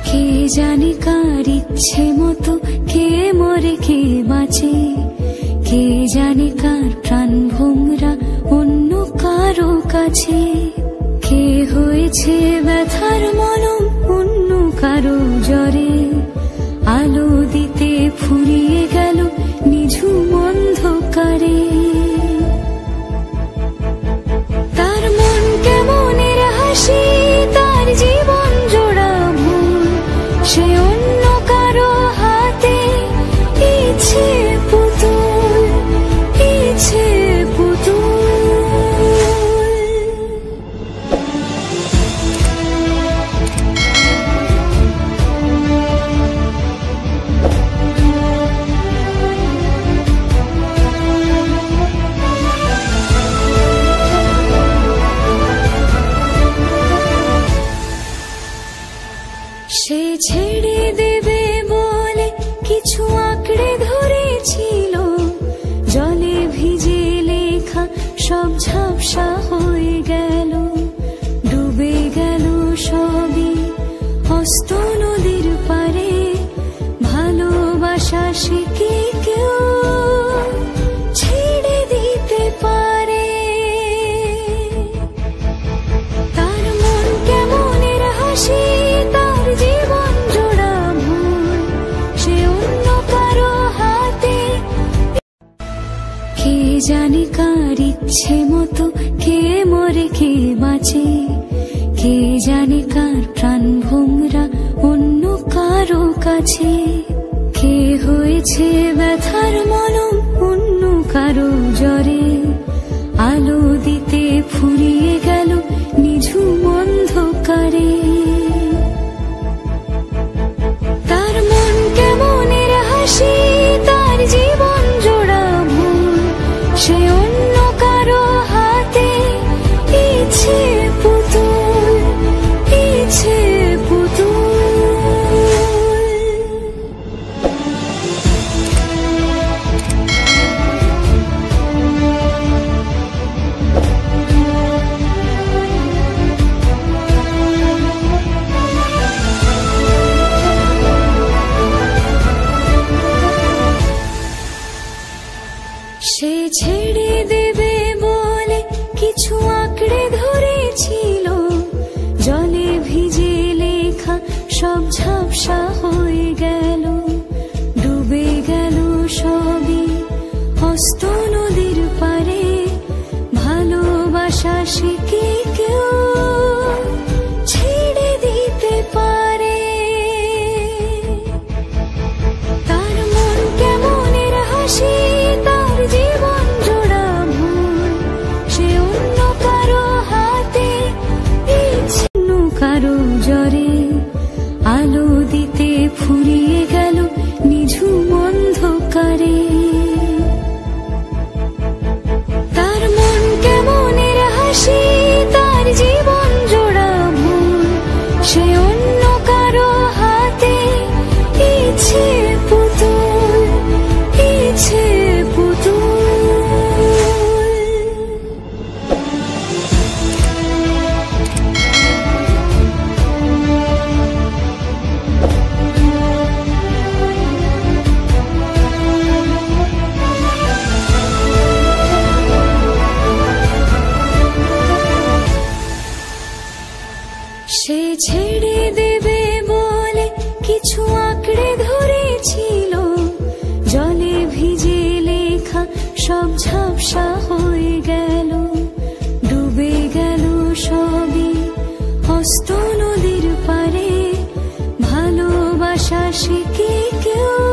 কে জানে কার ইচ্ছে মতো কে মরে কে বাঁচে, কে জানে কার প্রাণ ভোমরা অন্য কারো কাছে, কে হয়েছে ব্যথার মলম অন্য কারো জ্বরে, আলো দিতে ফুরিয়ে গেল নিঝুম অন্ধকারে। তার মন কেমনের হাসি, তার জীবন জোড়া ভুল, সে অন্য কারো হাতে ইচ্ছে পুতুল, ইচ্ছে পুতুল। সে ছেড়ে দেবে বলে কিছু আঁকড়ে ধরেছিল, জলে ভিজে লেখা সব ঝাপসা হয়ে গেল, ডুবে গেল সবই অস্ত নদীর পারে। ভালোবাসা সে কি কেউ ছেড়ে দিতে পারে? তার মন কেমনের হাসি, তার জীবন জোড়া ভুল, সে অন্য কারো হাতে। কে জানে কার ইচ্ছে মতো কে মরে কে বাঁচে, কে জানে কার প্রাণ ভোমরা অন্য কারো কাছে, কে হয়েছে ব্যথার মলম অন্য কারো জ্বরে, আলো দিতে ফুরিয়ে গেল নিঝুম অন্ধকারে। তার মন কেমনের হাসি, তার জীবন জোড়া ভুল, সে অন্য কারো হাতে ইচ্ছে পুতুল, ইচ্ছে পুতুল। সে ছেড়ে দেবে বলে কিছু আঁকড়ে ধরেছিল, জলে ভিজে লেখা সব ঝাপসা হয়ে গেল, ডুবে গেল সবই অস্ত নদীর পারে। ভালোবাসা সে কি কেউ ছেড়ে দিতে পারে? তার মন কেমনের হাসি, তার জীবন জোড়া ভুল, সে অন্য কারো হাতে ইচ্ছে অন্য কারো জ্বরে, আলো দিতে ফুরিয়ে গেল নিঝুম অন্ধকারে। তার মন কেমনের হাসি, তার জীবন জোড়া ভুল, সে অন্য কারো হাতে ইচ্ছে পুতুল, ইচ্ছে পুতুল। সে ছেড়ে দেবে বলে কিছু আঁকড়ে ধরেছিল, জলে ভিজে লেখা সব ঝাপসা হয়ে গেল, ডুবে গেল সবই অস্ত নদীর পারে। ভালোবাসা সে কি কেউ